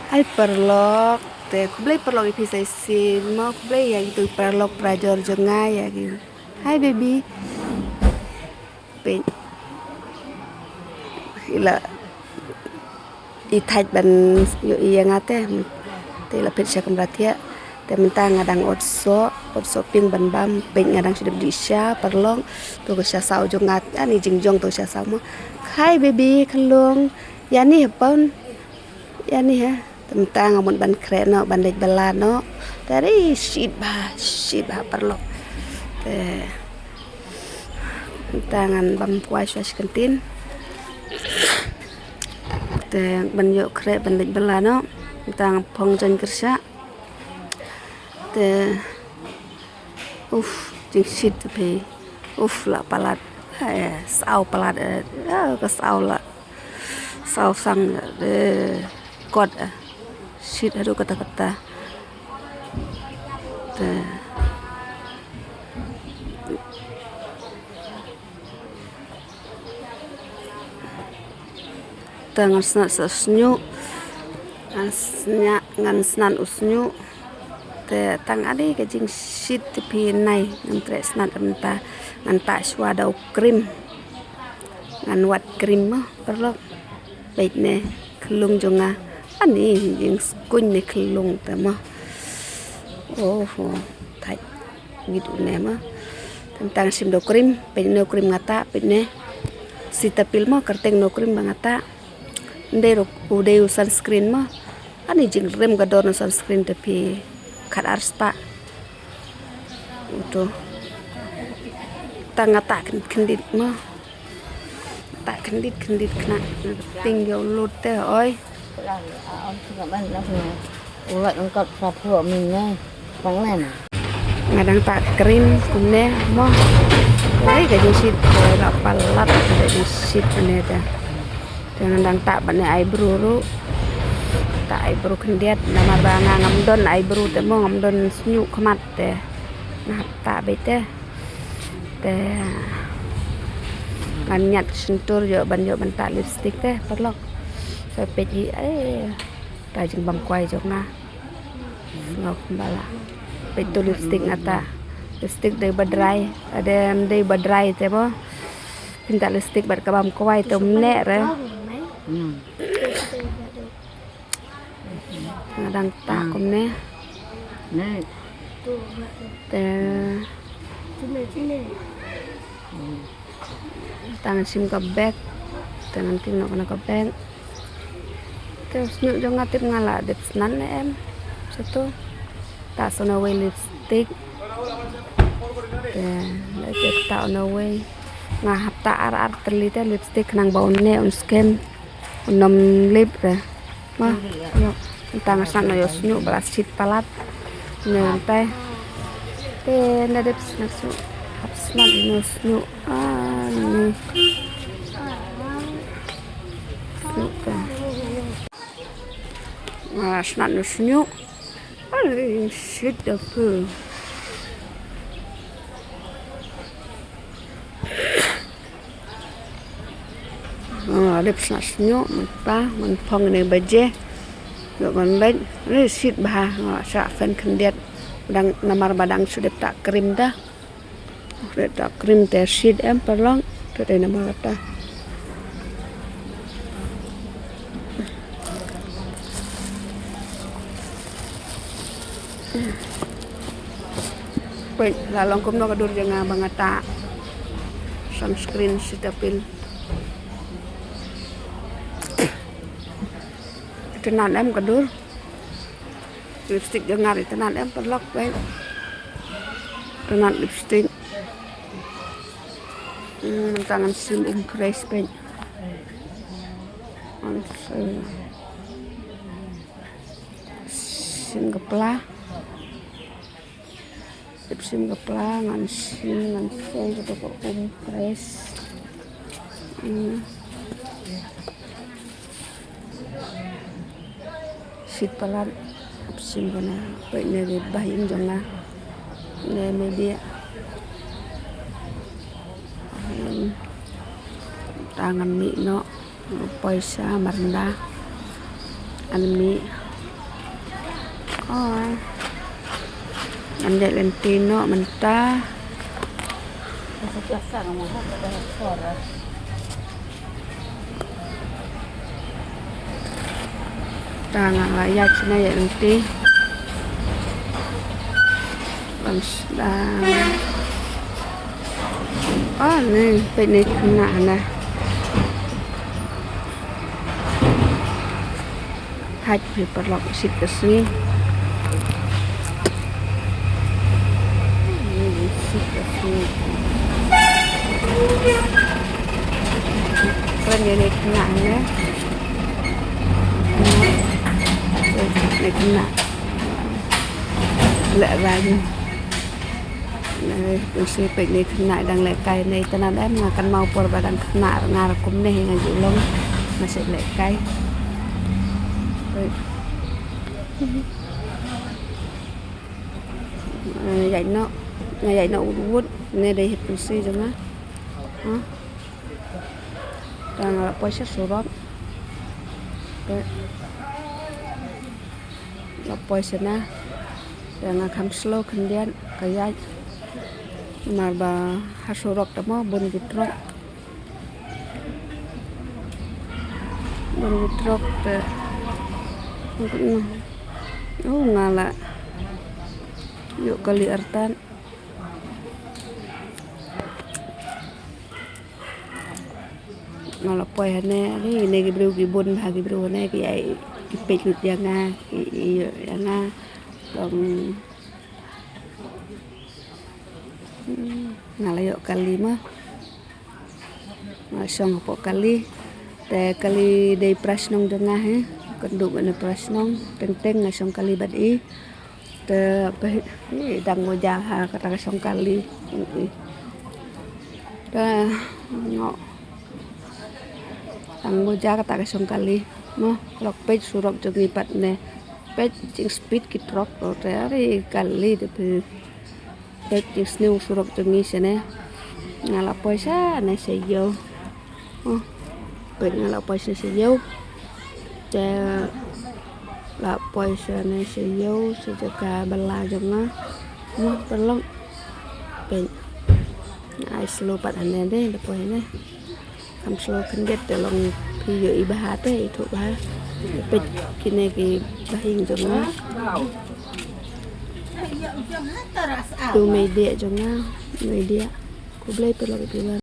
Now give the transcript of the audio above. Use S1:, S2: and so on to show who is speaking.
S1: Ai perlok te kublai perlok ipi sai sin mo kublai ya gitu perlok prajor jengai ya gitu. Hai baby. Pe ila i thaj ban yo iya ngate te la pet sya kamratia te menta ngadang otso ping ban bam pe ngadang sudah di sya perlok to ko sya sau jongat ani jingjong to sya sau mo. Hai baby kelung ya ni hepon ya ni ha tentang amun ban kreno ban lej balano dari shit ba perlok te tangan bam kuas kentin te ban yo kre ban lej balano tang phong jan kerja te jing shit pe la palat sau palat ke sau la sau sang de god shit aduh kata-kata te tangan snat sasnyu ngan snan usnyu te tang ade ke jing shit pi nai ngan tre snat anta ngan ta shwa dau krim ngan wat krim mo perlo bait ne kelung jonga ani jing skuny ne kelung te mo thai gitu ne mo tentang sim do krim pe no krim ngata pe ne sitapil mo kerteng no krim bangata ndero ude sunscreen mo ani jing rem gador no sunscreen tapi kat arspa uto tangata kendit mo tak kendit kena tinggal lute oi
S2: ông các bạn nó ulat lengkap sapro minnya pangan
S1: ngadang tak krim kunne mo ai ga jisit la palat da jisit ne da ngadang tak bane eyebrow ru tak eyebrow kendiat nama banga ngamdon eyebrow te mo ngamdon snyu khamat te nah tak bete te nyat sentur yo ban tak lipstick te perlok so peji ta jeng bam kwai jok na ngok bala petu lipstick ngata lipstick dei badrai ada dei badrai te bo pinta lipstick bat ka bam kwai te mne re ngadang ta komne te tangan sim ka bag tangan ting no kana ka bag terus nyu jo ngatip ngala dep snan em satu tak sono way lipstick te lek tak no way ngahap ta ar terlite lipstick nang baune on skem unom lip re mah yo tangan snan no yo nyu balasit palat nyantai te nadep snasu hap snan no nyu ni snat no snyu shit da pu lip snat snyu man phong ne baje yo man baik ni shit bah sa fan kendiat dang namar badang sudah tak krim dah sudah tak krim te shit em perlong te namar ta Wait, lalong kum no kadur janga bangata sunscreen sitapil tenan em kadur lipstick jangar tenan em perlok baik tenan lipstick tangan sim increase pen sim kepala sim kepala ngan sim ngan saya juga kok kompres sit palat sim kana pe ne bahing janga ne media tangan mi no paisa marna anmi oh Mandek lentino mentah.
S2: Biasa kamu ada suara.
S1: Tangan layak sini ya nanti. Sedang. Oh nih, ini kena nah. Haj perlok sit kesini. Sit kesini. Keren ini kena ya. Này cũng nặng lệ vàng này tôi sẽ bệnh này khăn nại đang lệ cay này tên là em là căn mau por và đang khăn nại ngà là cũng này là dịu lông mà sẽ lệ cay dạy nó ngày dạy nó uống này đây hết tôi sẽ cho nó đang là quay sát số đó Lapoy sana dengan kam slow kemudian kayak marba hasurok tamo bon gitrok te ngala yuk kali artan ngalapoy hane ni gibru gibon bagi bru hane kayak Ipit yang ngalayo kali mah masong po kali te kali day prasnong dengah kenduk na prasnong teng ngasong kali badi te dang ngojah kata ngasong kali te ngok dang ngojah kata ngasong kali nó lọc page surok jogi pat ne page ching speed kitrok ro re kali de page ching snew surok jogi sene ngala poisa ne se yo page ngala poisa se yo te la poisa ne se yo se jaga bala jonga no perlong page ai slow pat ane de de poisa ne kam slow kan get de long yo ibahat itu bah pet kini ki bahing jonga tu media jonga media ku blay perlu